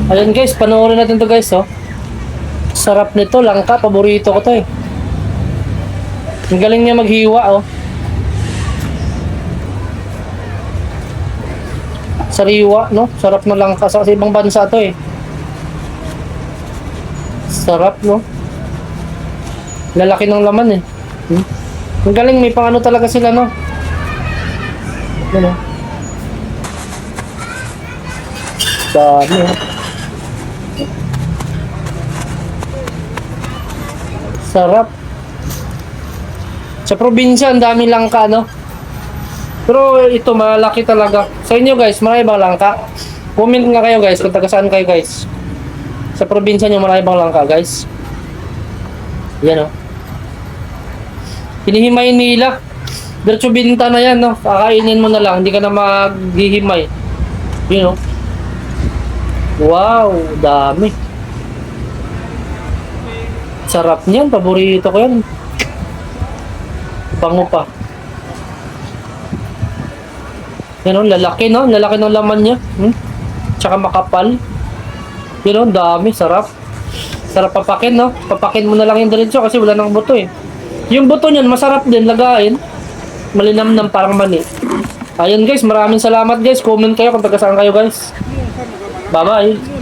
Ayun guys, panoorin natin to guys, oh. Sarap nito, langka, paborito ko to eh. Ang galing niya maghiwa, oh. Sariwa, no? Sarap na langka sa ibang bansa to eh. Sarap, no? Lalaki ng laman eh. Ang galing, may pang ano talaga sila, no? Ano? Dami, oh. Sarap. Sa probinsya, ang dami langka, no? Pero ito, malaki talaga. Sa inyo, guys, marami bang langka? Comment nga kayo, guys, kung taga saan kayo, guys. Sa probinsya nyo, marami bang langka, guys? Yan, oh. Hinihimayin nila. Diretso binta na yan, no? Kakainin mo na lang, hindi ka na maghihimay. Yun, oh. Wow, dami. Sarap niyan, paborito ko yan. Bango pa. Yan o, lalaki no? Lalaki ng laman niya. Tsaka makapal. Yan o, dami, sarap. Sarap papakin no? Papakin mo na lang yung diretso kasi wala nang buto eh. Yung buto niyan, masarap din lagain. Malinamnam parang mani. Ayun guys, maraming salamat guys. Comment kayo kung taga saan kayo guys. Bye bye.